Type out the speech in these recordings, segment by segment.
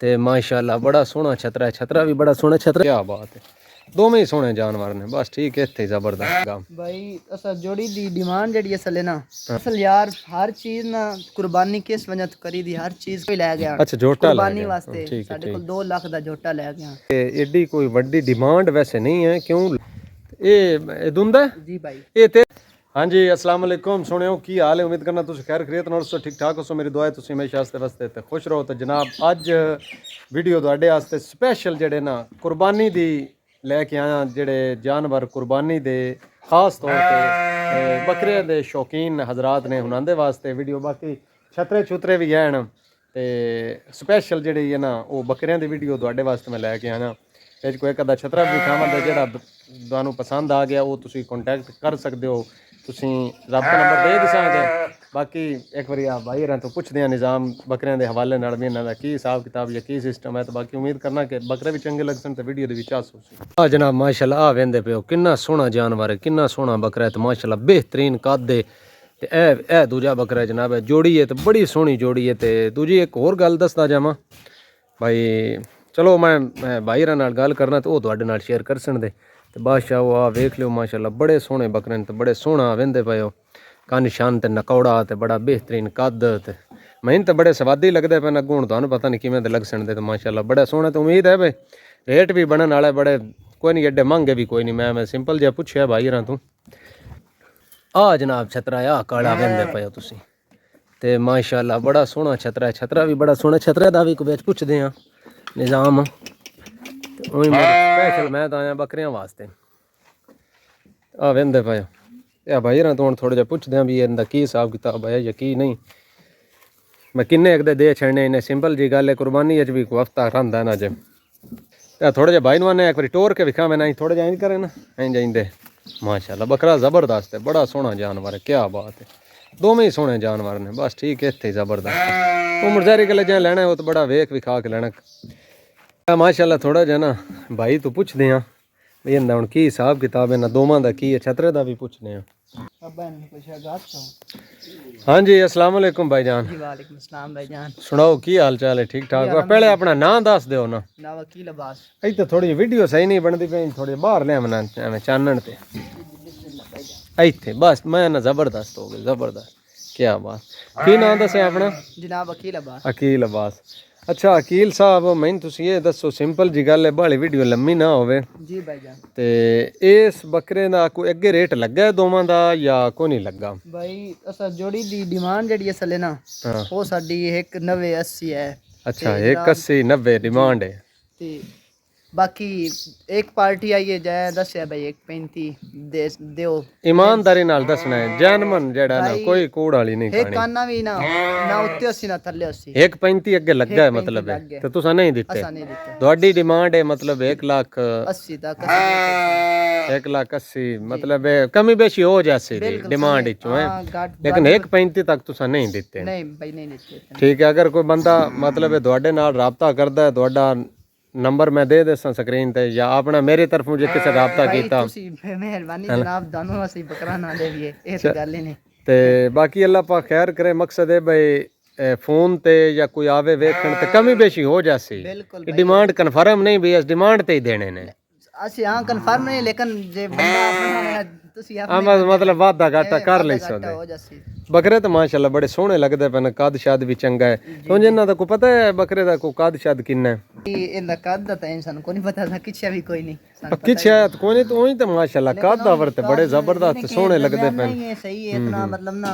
ते माशाल्लाह बड़ा सोहना छतरा है, छतरा भी बड़ा सोहना छतरा। क्या बात है, दोवें ही सोहने जानवर ने। बस ठीक है, इत्थे जबरदस्त काम भाई असा जोड़ी दी डिमांड जेडी असल है ना, असल यार हर चीज ना कुर्बानी किस वजह तो करी दी, हर चीज कोई ले गया। अच्छा झोटा ले कुर्बानी गया, वास्ते ठीक है साडे ठीक। कोल 2 लाख दा झोटा ले गया। एडी कोई वड्डी डिमांड वैसे नहीं है, क्यों ये दुंदा है? जी भाई ये ते हाँ जी अस्सलाम वालेकुम। सुनियो की हाल है, उम्मीद करना तुम खैर खरीत और सो ठीक ठाक हो। मेरी दुआ है तुम हमेशा आस्ते वास्ते ते खुश रहो। तो जनाब अज वीडियो तुहाडे वास्ते स्पैशल जेडे ना कुर्बानी दी लैके आया, जेडे जानवर कुर्बानी दे खास तौर पर बकरे दे शौकीन हजरात ने उन्होंने वास्ते वीडियो। बाकी छतरे छुतरे भी हैं ते स्पैशल जेडे है ना वो बकरियां दी वीडियो तुहाडे वास्ते मैं लैके आया। ਇਹ ਕੋਈ ਕਦਾ ਛਤਰਾ ਵੀ ਖਾਵਾਂਗਾ ਜਿਹੜਾ ਤੁਹਾਨੂੰ ਪਸੰਦ ਆ ਗਿਆ ਉਹ ਤੁਸੀਂ ਕੰਟੈਕਟ ਕਰ ਸਕਦੇ ਹੋ। ਤੁਸੀਂ ਰਾਬਤਾ ਨੰਬਰ ਦੇ ਦਿਸਾਂਗੇ। ਬਾਕੀ ਇੱਕ ਵਾਰੀ ਆ ਭਾਈ ਰਾਂ ਤੋਂ ਪੁੱਛਦੇ ਆ ਨਿਜ਼ਾਮ ਬੱਕਰਿਆਂ ਦੇ ਹਵਾਲੇ ਨਾਲ ਵੀ ਇਹਨਾਂ ਦਾ ਕੀ ਹਿਸਾਬ ਕਿਤਾਬ ਜਾਂ ਕੀ ਸਿਸਟਮ ਹੈ। ਤੇ ਬਾਕੀ ਉਮੀਦ ਕਰਨਾ ਕਿ ਬੱਕਰੇ ਵੀ ਚੰਗੇ ਲੱਗਣ ਤੇ ਵੀਡੀਓ ਦੇ ਵਿੱਚ ਆਸੋ ਆ ਜਨਾਬ ਮਾਸ਼ਾਅੱਲਾ ਆ ਵੇਂਦੇ ਪਿਓ ਕਿੰਨਾ ਸੋਹਣਾ ਜਾਨਵਰ ਹੈ, ਕਿੰਨਾ ਸੋਹਣਾ ਬੱਕਰਾ ਹੈ ਤੇ ਮਾਸ਼ਾਅੱਲਾ ਬਿਹਤਰੀਨ ਕੱਦ ਦੇ। ਤੇ ਇਹ ਦੂਜਾ ਬੱਕਰਾ ਹੈ ਜਨਾਬ, ਜੋੜੀ ਹੈ ਤੇ ਬੜੀ ਸੋਹਣੀ ਜੋੜੀ ਹੈ। ਤੇ ਦੂਜੀ ਇੱਕ ਹੋਰ ਗੱਲ ਦੱਸਦਾ ਜਾਵਾਂ ਭਾਈ, चलो मैं भाई नाल गल करना तो तुहाडे नाल शेयर कर सकदे। ते बादशाह वो आ वेख लियो माशाल्लाह बड़े सोहने बकरे ते बड़े सोहना वेंदे पे हो, कन्न शान ते नकौड़ा ते बड़ा बेहतरीन कद। ते मैन तो बड़े स्वादी लगदे पे, अगों हुण तुहानूं पता नहीं किवें दे लग सकदे। ते माशाल्लाह बड़ा सोहना। तो उम्मीद है भाई रेट भी बनन वाले बड़े कोई नहीं, एडे महंगे भी कोई नहीं। मैं सिंपल जिहा पुछया भाई रा तूं आ जनाब छतरा आ काला वेंदे पे हो तुसीं ते माशाल्लाह बड़ा सोहना छतरा है। छतरा भी बड़ा सोहना, छतरे दा भी कुछ पुछदे आ निज़ाम। स्पैशल मैं तो आया बकरियां वास्ते आ वेंदे पे या भाई रा तो थोड़ा जिहा पुछदे भी इनका की हिसाब किताब है या की नहीं। मैं किन्ने एक दे छड़ने इन्हें सिंपल जी गल है, कुर्बानी अच भी कोई हफ्ता रहा ना जे थोड़ा जिहा भाई ने एक बार टोर के विखावे ना थोड़ा जिहा इंज करे ना इंज जाइंदे। माशाल्लाह बकरा जबरदस्त है, बड़ा सोहना जानवर है। क्या बात है, दोवें ही सोहने जानवर ने। बस ठीक है, इत्थे जबरदस्त उम्र जारी गल जहाँ लैना है वो तो बड़ा वेख विखा के लैना। माशाल्लाह थोड़ा जिहा ना भाई तो पुछदे हैं भी इन्दा हुण की हिसाब किताब है ना दोवां दा की है, छतरे दा भी पुछदे हैं। हाँ जी अस्सलाम वालेकुम भाईजान। जी वालेकुम अस्सलाम भाईजान। सुनाओ की हाल चाल है? ठीक ठाक हो? पहले अपना नाम दस दो ना। ना वकील अब्बास। इत्थे थोड़ी वीडियो सही नहीं बनती पई, थोड़ी बाहर ले आना एवं चानन ते इत्थे बस मैं ना जबरदस्त हो गई, जबरदस्त। क्या बात, की नाम दसे अपना? जनाब वकील अब्बास। अकील अब्बास। अच्छा अकील साहब मैंने तुसीं ये दसो सिंपल जी गल है, बाली वीडियो लम्मी ना होवे। जी भाईजान। ते इस बकरे दा कोई अगे रेट लगा है दोवां दा या कोई नहीं लगा? भाई असा जोड़ी दी डिमांड जेडी असल है ना वो साडी 190-80 है। अच्छा 180-90 डिमांड है। ते बाकी एक पार्टी आई है जय दस है भाई 135 दे दियो। ईमानदारी नाल दसना है, जैनमन जेड़ा ना कोई कूड़ वाली नहीं एक खानी। काना भी ना ना उत्ते 80 ना थल्ले 80। 135 अगे लगा है मतलब है तो तुसा नहीं दिते? असा नहीं दिते। ਤੁਹਾਡੀ डिमांड है मतलब 1,80 तक 1,80,000 मतलब कमी बेशी हो जासी डिमांड विचों है, लेकिन 1,35 तक तुसा नहीं दिते? नहीं भाई नहीं दिते। ठीक है, अगर कोई बंदा मतलब है ਤੁਹਾਡੇ ਨਾਲ राबता करदा है, ਤੁਹਾਡਾ नंबर मैं दे देसा स्क्रीन ते या अपना मेरी तरफ मुझे किसी राबता कीता मेहरबानी जनाब दोनों असी बकरा ना देविए इस गल ही नहीं। ते बाकी अल्लाह पाक खैर करे। मकसद है भाई फोन ते या कोई आवे वेखण ते कमी बेशी हो जासी, डिमांड कन्फर्म नहीं भी इस डिमांड ते ही देने ने। ਅਸੀਂ ਹਾਂ ਕਨਫਰਮ ਨਹੀਂ ਲੇਕਿन ਜੇ ਬੰਦਾ ਆਪਣਾ ਤੁਸੀਂ ਆਪਣੇ मतलब वादा घाटा कर ले सकदे। ਹੋ ਜਾਸੀ बकरे तो माशाल्लाह बड़े सोहने लगदे पे, कद शाद भी चंगा है। तो जिन्ना दा को पता है बकरे दा को कद शाद किन्ना है? ਇਹਦਾ ਕੱਦ ਦਾ ਤਾਂ ਇਨਸਾਨ को नहीं पता था, किछा भी कोई नहीं किछ है तो कोई नहीं। तो वही तो माशाल्लाह कद दा वर्ते बड़े जबरदस्त सोहने लगदे पे। ये सही है इतना मतलब ना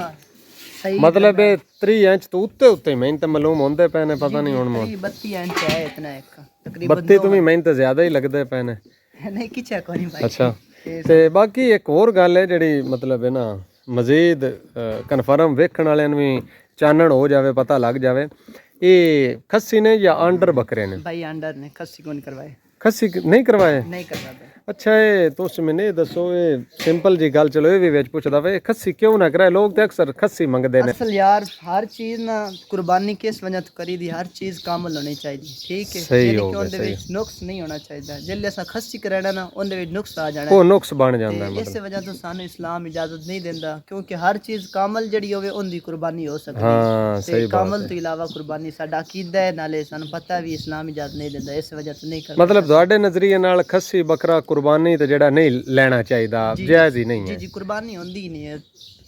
सही मतलब 30 इंच तो उत्ते उत्ते मैं तो मालूम होंदे पे ने, पता नहीं हुण 32 इंच है इतना एक तकरीबन 32 तो मैं तो ज्यादा ही लगदे पे ने। नहीं किछा कोई नहीं भाई। अच्छा ते बाकी एक और गल है जेड़ी मतलब है ना मजीद कन्फर्म वेखण वाले भी चानण हो जावे, पता लग जावे ये खस्सी ने या अंडर बकरे ने? भाई अंडर ने, खस्सी को नहीं करवाए। खस्सी नहीं करवाए? नहीं करवाए। अच्छा ये तुस मैंने दसो ये सिंपल जी गल चलो ये भी विच पुछदा वे खस्सी क्यों ना कराए लोग ते अक्सर खस्सी मंगदे ने असल यार हर चीज ना कुर्बानी किस वजह तो करी दी हर चीज कामल होनी चाहिए ठीक है सही यानी हो कि गया, उनदे सही। विच नुक्स नहीं होना चाहिए जिल्ले असा खस्सी कराना ना उनदे विच नुक्स आ जाना ਉਹ ਨੁਕਸ ਬਣ ਜਾਂਦਾ ਹੈ ते मतलब इस वजह तो सानू इस्लाम इजाजत नहीं देंदा क्योंकि हर चीज कामल जड़ी होवे उनदी कुर्बानी हो सकती है हाँ ते सही बात कामल है तो इलावा कुर्बानी साडा अकीदा है नाले सानू पता भी इस्लाम इजाजत नहीं देंदा इस वजह तो नहीं करदा मतलब ਤੁਹਾਡੇ ਨਜ਼ਰੀਏ ਨਾਲ ਖੱਸੀ ਬੱਕਰਾ ਕੁਰਬਾਨੀ ਤੇ ਜਿਹੜਾ ਨਹੀਂ ਲੈਣਾ ਚਾਹੀਦਾ जी ਜਾਇਜ਼ ਹੀ ਨਹੀਂ जी ਹੈ जी कुर्बानी होंदी ही नहीं है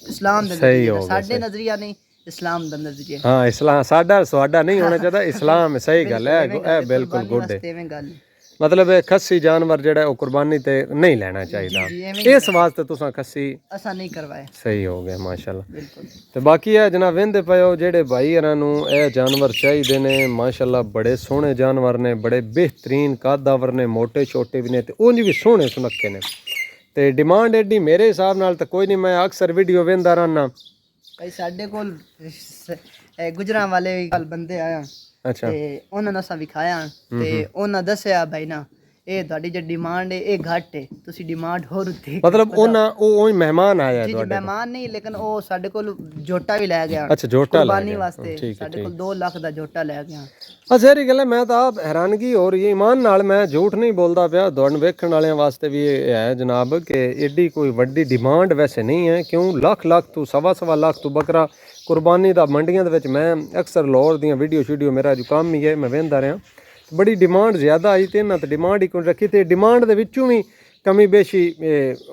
इस्लाम दा सही नजरिया हो गया, साडे सही। नजरिया नहीं इस्लाम दा नजरिया ਹਾਂ ਇਸਲਾਮ ਸਾਡਾ ਤੁਹਾਡਾ ਨਹੀਂ ਹੋਣਾ ਚਾਹੀਦਾ ਇਸਲਾਮ ਸਹੀ ਗੱਲ ਹੈ ਇਹ ਬਿਲਕੁਲ ਗੁੱਡ ਹੈ ਐਵੇਂ ਗੱਲ ਹੈ। ਮਤਲਬ ਇਹ ਖੱਸੀ ਜਾਨਵਰ ਜਿਹੜਾ ਉਹ ਕੁਰਬਾਨੀ ਤੇ ਨਹੀਂ ਲੈਣਾ ਚਾਹੀਦਾ ਜੀ, ਐਵੇਂ ਇਸ ਵਾਸਤੇ ਤੁਸੀਂ ਖੱਸੀ ਅਸਾਂ ਨਹੀਂ ਕਰਵਾਏ ਸਹੀ ਹੋ ਗਿਆ ਮਾਸ਼ਾਅੱਲਾ ਬਿਲਕੁਲ ਤੇ ਬਾਕੀ ਇਹ ਜਨਾਬ ਵਹਿੰਦੇ ਪਏ ਹੋ ਜਿਹੜੇ ਭਾਈ ਇਹਨਾਂ ਨੂੰ ਇਹ ਜਾਨਵਰ ਚਾਹੀਦੇ ਨੇ ਮਾਸ਼ਾਅੱਲਾ ਬੜੇ ਸੋਹਣੇ ਜਾਨਵਰ ਨੇ ਬੜੇ ਬਿਹਤਰੀਨ ਕਾਦਾਵਰ ਨੇ ਮੋٹے ਛੋਟੇ ਵੀ ਨੇ ਤੇ ਉਂਝ ਵੀ ਸੋਹਣੇ ਸੁਨੱਖੇ ਨੇ ਤੇ ਡਿਮਾਂਡ ਐਡੀ ਮੇਰੇ ਹਿਸਾਬ ਨਾਲ ਤਾਂ ਕੋਈ ਨਹੀਂ ਮੈਂ ਅਕਸਰ ਵੀਡੀਓ ਵੇਖਦਾ ਰਹਿਣਾ ਭਾਈ ਸਾਡੇ ਕੋਲ ਗੁਜਰਾਂ ਵਾਲੇ ਵੀ ਕੱਲ ਬੰਦੇ ਆਇਆ ਅੱਛਾ ਤੇ ਉਹਨਾਂ ਨੂੰ ਅਸਾਂ ਵਿਖਾਇਆ ਤੇ ਉਹਨਾਂ ਦੱਸਿਆ ਭਾਈ ਨਾ ਇਹ ਤੁਹਾਡੀ ਜਿਹੜੀ ਡਿਮਾਂਡ ਹੈ ਇਹ ਘੱਟ ਹੈ ਤੁਸੀਂ ਡਿਮਾਂਡ ਹੋਰ ਉੱਤੇ ਮਤਲਬ ਉਹਨਾਂ ਉਹ ਮਹਿਮਾਨ ਆਇਆ ਜੀ ਤੁਹਾਡੇ ਮਹਿਮਾਨ ਨਹੀਂ ਲੇਕਿਨ ਉਹ ਸਾਡੇ ਕੋਲ ਜੋਟਾ ਵੀ ਲੈ ਗਿਆ ਅੱਛਾ ਜੋਟਾ ਲੈ ਕੁਰਬਾਨੀ ਗਿਆ। ਵਾਸਤੇ ਠੀਕ ਹੈ, ਸਾਡੇ ਕੋਲ 2 ਲੱਖ ਦਾ ਜੋਟਾ ਲੈ ਗਿਆ ਜ਼ਹਿਰੀ ਗੱਲ ਹੈ ਮੈਂ ਤਾਂ ਆਪ ਹੈਰਾਨਗੀ ਹੋ ਰਹੀ ਹੈ ਇਮਾਨ ਨਾਲ ਮੈਂ ਝੂਠ ਨਹੀਂ ਬੋਲਦਾ ਪਿਆ ਦੌੜਨ ਵੇਖਣ ਵਾਲਿਆਂ ਵਾਸਤੇ ਵੀ ਇਹ ਹੈ ਜਨਾਬ ਕਿ ਏਡੀ ਕੋਈ ਵੱਡੀ ਡਿਮਾਂਡ ਵੈਸੇ ਨਹੀਂ ਹੈ ਕਿਉਂ ਲੱਖ ਤੋਂ ਸਵਾ ਲੱਖ ਤੋਂ ਬੱਕਰਾ ਕੁਰਬਾਨੀ ਦਾ ਮੰਡੀਆਂ ਦੇ ਵਿੱਚ ਮੈਂ ਅਕਸਰ ਲਾਹੌਰ ਦੀਆਂ ਵੀਡੀਓ ਮੇਰਾ ਜੋ ਕੰਮ ਹੀ ਹੈ ਮੈਂ ਵੇਖਦਾ ਰਿਹਾ ਬੜੀ ਡਿਮਾਂਡ ਜ਼ਿਆਦਾ ਆਈ ਤੇ ਇਹਨਾਂ ਤੇ ਡਿਮਾਂਡ ਹੀ ਕੋਈ ਰੱਖੀ ਤੇ ਡਿਮਾਂਡ ਦੇ ਵਿੱਚੋਂ ਵੀ ਕਮੀ ਬੇਸ਼ੀ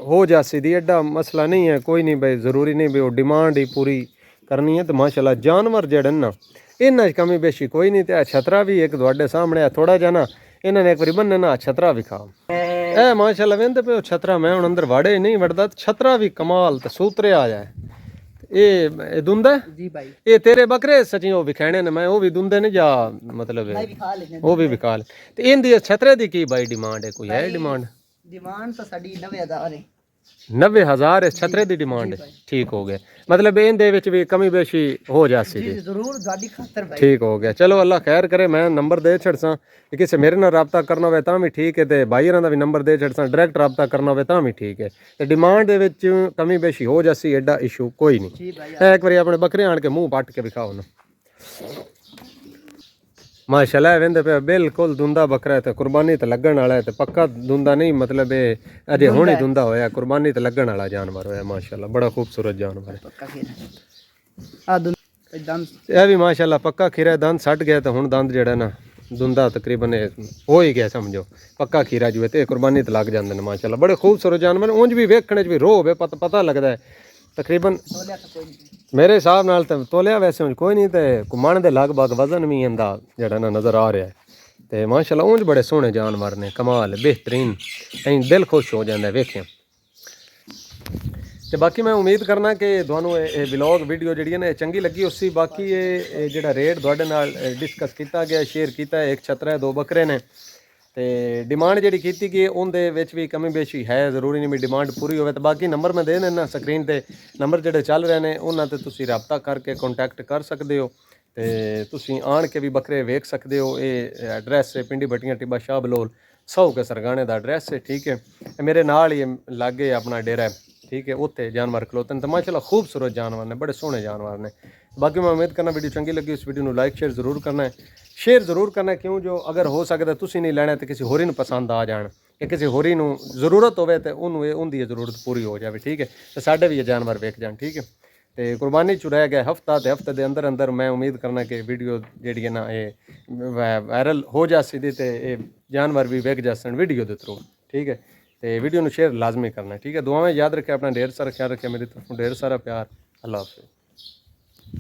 ਹੋ ਜਾਸੀ ਦੀ ਐਡਾ ਮਸਲਾ ਨਹੀਂ ਹੈ ਕੋਈ ਨਹੀਂ ਬਈ ਜ਼ਰੂਰੀ ਨਹੀਂ ਵੀ ਉਹ ਡਿਮਾਂਡ ਹੀ ਪੂਰੀ ਕਰਨੀ ਹੈ ਤੇ ਮਾਸ਼ਾਅੱਲਾ ਜਾਨਵਰ ਜਿਹੜੇ ਨਾ ਇਹਨਾਂ 'ਚ ਕਮੀ ਬੇਸ਼ੀ ਕੋਈ ਨਹੀਂ ਤੇ ਛਤਰਾ ਵੀ ਇੱਕ ਤੁਹਾਡੇ ਸਾਹਮਣੇ ਆ ਥੋੜਾ ਜਿਹਾ ਨਾ ਇਹਨਾਂ ਨੇ ਇੱਕ ਵਾਰੀ ਬੰਨੇ ਨਾ ਛਤਰਾ ਵਿਖਾ ਇਹ ਮਾਸ਼ਾਅੱਲਾ ਵੇਂਦੇ ਪਿਓ ਛਤਰਾ ਮੈਂ ਹੁਣ ਅੰਦਰ ਵਾੜੇ ਨਹੀਂ ਵੜਦਾ ਛਤਰਾ ਵੀ ਕਮਾਲ ਤੇ ਸੂਤਰੇ ਆ ਜਾਏ ਇਹ ਦੁੰਦਾ ਜੀ ਭਾਈ ਇਹ ਤੇਰੇ ਬੱਕਰੇ ਸੱਚੀ ਉਹ ਵਿਖਾਣੇ ਨੇ ਮੈਂ ਉਹ ਵੀ ਦੁੰਦੇ ਨੇ ਜਾਂ ਮਤਲਬ ਵਿਖਾ ਲੈ ਉਹ ਵੀ ਵਿਖਾ ਲੈ ਤੇ ਇਹਦੀ ਛਤਰੇ ਦੀ ਕੀ ਬਾਈ ਡਿਮਾਂਡ ਹੈ ਕੋਈ ਹੈ ਡਿਮਾਂਡ ਡਿਮਾਂਡ ਤਾਂ ਸਾਡੀ 90000 ਹੈ 90000 ਇਸ ਛਤਰੇ ਦੀ ਡਿਮਾਂਡ ਹੈ ਠੀਕ ਹੋ ਗਿਆ ਮਤਲਬ ਇਹਦੇ ਵਿੱਚ ਵੀ ਕਮੀ ਬੇਸ਼ੀ ਹੋ ਜਾਸੀ ਜੀ ਜ਼ਰੂਰ ਗਾਡੀ ਖਾਤਰ ਭਾਈ ਠੀਕ ਹੋ ਗਿਆ ਚਲੋ ਅੱਲਾ ਖੈਰ ਕਰੇ ਮੈਂ ਨੰਬਰ ਦੇ ਛੜਸਾਂ ਕਿ ਕਿਸੇ ਮੇਰੇ ਨਾਲ ਰਾਬਤਾ ਕਰਨਾ ਹੋਵੇ ਤਾਂ ਵੀ ਠੀਕ ਹੈ ਤੇ ਭਾਈਰਾਂ ਦਾ ਵੀ ਨੰਬਰ ਦੇ ਛੜਸਾਂ ਡਾਇਰੈਕਟ ਰਾਬਤਾ ਕਰਨਾ ਹੋਵੇ ਤਾਂ ਵੀ ਠੀਕ ਹੈ ਤੇ ਡਿਮਾਂਡ ਦੇ ਵਿੱਚ ਕਮੀ ਬੇਸ਼ੀ ਹੋ ਜਾਸੀ ਐਡਾ ਇਸ਼ੂ ਕੋਈ ਨਹੀਂ ਜੀ ਭਾਈ ਇੱਕ ਵਾਰੀ ਆਪਣੇ ਬੱਕਰੇ ਆਣ ਕੇ ਮੂੰਹ ਪੱਟ ਕੇ ਵਿਖਾਓ ਨਾ ਮਾਸ਼ਾਅੱਲਾ ਵੇਂਦੇ ਪਿਆ ਬਿਲਕੁਲ ਦੁੰਦਾ ਬੱਕਰਾ ਹੈ ਤੇ ਕੁਰਬਾਨੀ ਤੇ ਲੱਗਣ ਵਾਲਾ ਹੈ ਤੇ ਪੱਕਾ ਦੁੰਦਾ ਨਹੀਂ ਮਤਲਬ ਇਹ ਅਜੇ ਹੁਣੇ ਦੁੰਦਾ ਹੋਇਆ ਕੁਰਬਾਨੀ ਤੇ ਲੱਗਣ ਵਾਲਾ ਜਾਨਵਰ ਹੋਇਆ ਮਾਸ਼ਾਅੱਲਾ ਬੜਾ ਖੂਬਸੂਰਤ ਜਾਨਵਰ ਹੈ ਪੱਕਾ ਖੀਰਾ ਆ ਦੰਦ ਇਹ ਵੀ ਮਾਸ਼ਾਅੱਲਾ ਪੱਕਾ ਖੀਰਾ ਦੰਦ ਸੱਟ ਗਿਆ ਤੇ ਹੁਣ ਦੰਦ ਜਿਹੜਾ ਨਾ ਦੁੰਦਾ ਤਕਰੀਬਨ ਹੋ ਹੀ ਗਿਆ ਸਮਝੋ ਪੱਕਾ ਖੀਰਾ ਜੋ ਹੈ ਤੇ ਕੁਰਬਾਨੀ ਤੇ ਲੱਗ ਜਾਂਦੇ ਨੇ ਮਾਸ਼ਾਅੱਲਾ ਬੜੇ ਖੂਬਸੂਰਤ ਜਾਨਵਰ ਉਂਝ ਵੀ ਵੇਖਣ 'ਚ ਵੀ ਰੋਹ ਹੋਵੇ ਪਤਾ ਲੱਗਦਾ ਹੈ ਤਕਰੀਬਨ ਤੋਲਿਆ ਤਾਂ ਕੋਈ ਨਹੀਂ ਮੇਰੇ ਹਿਸਾਬ ਨਾਲ ਤਾਂ ਤੋਲਿਆ ਵੈਸੇ ਉਂਝ ਕੋਈ ਨਹੀਂ ਤੇ ਘੁੰਮਣ ਦੇ ਲਗਭਗ ਵਜ਼ਨ ਵੀ ਇਹਦਾ ਜਿਹੜਾ ਨਾ ਨਜ਼ਰ ਆ ਰਿਹਾ ਹੈ ਤੇ ਮਾਸ਼ਾਅੱਲਾ ਉਂਝ ਬੜੇ ਸੋਹਣੇ ਜਾਨਵਰ ਨੇ ਕਮਾਲ ਬਿਹਤਰੀਨ ਐਂ ਦਿਲ ਖੁਸ਼ ਹੋ ਜਾਂਦਾ ਵੇਖਿਆ ਤੇ ਬਾਕੀ ਮੈਂ ਉਮੀਦ ਕਰਨਾ ਕਿ ਤੁਹਾਨੂੰ ਇਹ ਵਲੌਗ ਵੀਡੀਓ ਜਿਹੜੀ ਹੈ ਨਾ ਇਹ ਚੰਗੀ ਲੱਗੀ ਉਸੀ ਬਾਕੀ ਇਹ ਜਿਹੜਾ ਰੇਟ ਤੁਹਾਡੇ ਨਾਲ ਡਿਸਕਸ ਕੀਤਾ ਗਿਆ ਸ਼ੇਅਰ ਕੀਤਾ ਇੱਕ ਛਤਰਾ 2 ਬੱਕਰੇ ਨੇ ਤੇ ਡਿਮਾਂਡ ਜਿਹੜੀ ਕੀਤੀ ਗਈ ਉਹਦੇ ਵਿੱਚ ਵੀ ਕਮੀ ਬੇਸ਼ੀ ਹੈ ਜ਼ਰੂਰੀ ਨਹੀਂ ਵੀ ਡਿਮਾਂਡ ਪੂਰੀ ਹੋਵੇ ਤੇ ਬਾਕੀ ਨੰਬਰ ਮੈਂ ਦੇ ਦਿੰਦਾ ਸਕਰੀਨ ਤੇ ਨੰਬਰ ਜਿਹੜੇ ਚੱਲ ਰਹੇ ਨੇ ਉਹਨਾਂ ਤੇ ਤੁਸੀਂ ਰਾਬਤਾ ਕਰਕੇ ਕੰਟੈਕਟ ਕਰ ਸਕਦੇ ਹੋ ਤੇ ਤੁਸੀਂ ਆਣ ਕੇ ਵੀ ਬੱਕਰੇ ਵੇਖ ਸਕਦੇ ਹੋ ਇਹ ਐਡਰੈਸ ਹੈ ਪਿੰਡੀ ਭੱਟੀਆਂ ਟਿੱਬਾ ਸ਼ਾਹ ਬਲੋਲ 100 ਕੇ ਸਰਗਾਣੇ ਦਾ ਐਡਰੈਸ ਹੈ ਠੀਕ ਹੈ ਮੇਰੇ ਨਾਲ ਹੀ ਲਾਗੇ ਆਪਣਾ ਡੇਰਾ ਹੈ ठीक है उत्थे जानवर खलोते हैं तो माशाल्लाह खूबसूरत जानवर ने बड़े सोहने जानवर ने बाकी मैं उम्मीद करना वीडियो चंगी लगी इस वीडियो को लाइक शेयर जरूर करना है शेयर जरूर करना है क्यों जो अगर हो सकता तुसी नहीं लेना तो किसी होरी नूं पसंद आ जाए या किसी होरी नूं जरूरत होवे तो उन्होंने उनकी जरूरत पूरी हो जाए ठीक है तो साढ़े भी ये जानवर वेख जाए ठीक है तो कुर्बानी चु रह गया हफ्ता तो हफ्ते के अंदर अंदर मैं उम्मीद करना कि वीडियो जी है ना ये वायरल हो जा सीधी तो ये जानवर भी वेख जासन वीडियो के थ्रू ठीक है तो वीडियो को शेयर लाजमी करना है ठीक है दुआ में याद रखें अपना ढेर सारा ख्याल रखें मेरी तरफ ढेर सारा प्यार अल्लाह हाफ़िज़।